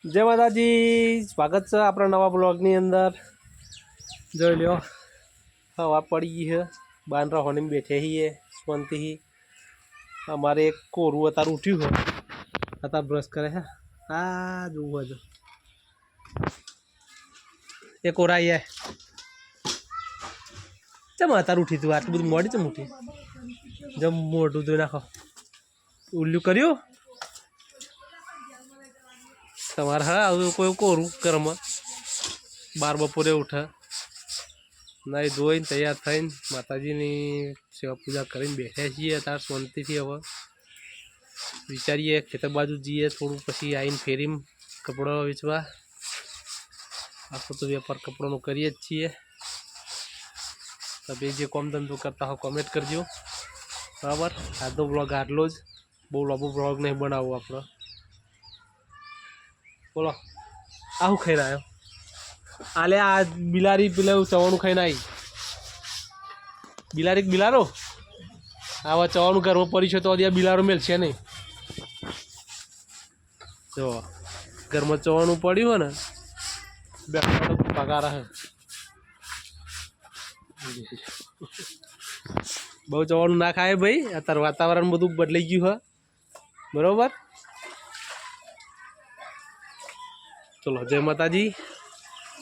जय माताजी, स्वागत है अपना नवा ब्लॉगनी अंदर। जो लो हवा पड़ी है, बांद्रा होने में बैठे ही है शांति ही। हमारे एक कोरू अतार उठी है, अतार ब्रश करे है। आ जो जो एक और आई है। चम अतार उठी तू आटली बधी मोड़ी चम उठी? जब मोटू तो नाखो उल्लू कर्यो તમારે હા આવું કોઈ કોરું ઘરમાં 12 બપોરે ઉઠે નાઈ ધોઈને તૈયાર થઈને માતાજીની સેવા પૂજા કરીને બેઠા છીએ અત્યારે શાંતિથી। હવે વિચારીએ ખેતર બાજુ જઈએ થોડું, પછી આવીને ફેરીમાં કપડાં વેચવા। આખો તો વેપાર કપડાનો કરીએ જ છીએ। તમે જે કામ ધંધો કરતા હો કમેન્ટ કરજો, બરાબર। આજનો બ્લોગ આટલો જ, બહુ લાંબો બ્લોગ નહીં બનાવવો આપણે। बोलो आहू खाई रहा है आले आज बिलारी पे चवाणु खाई आई बिलारी बिलारो आवा चवाणु घर में पड़ी है तो दिया बिलारो मेल है नहीं। जो घर में चवाणु पड़ी हो ना पगार है बहु चवाणु ना खाए भाई। अतार वातावरण बधु बदलाई गयु है, बराबर। चलो जय माताजी।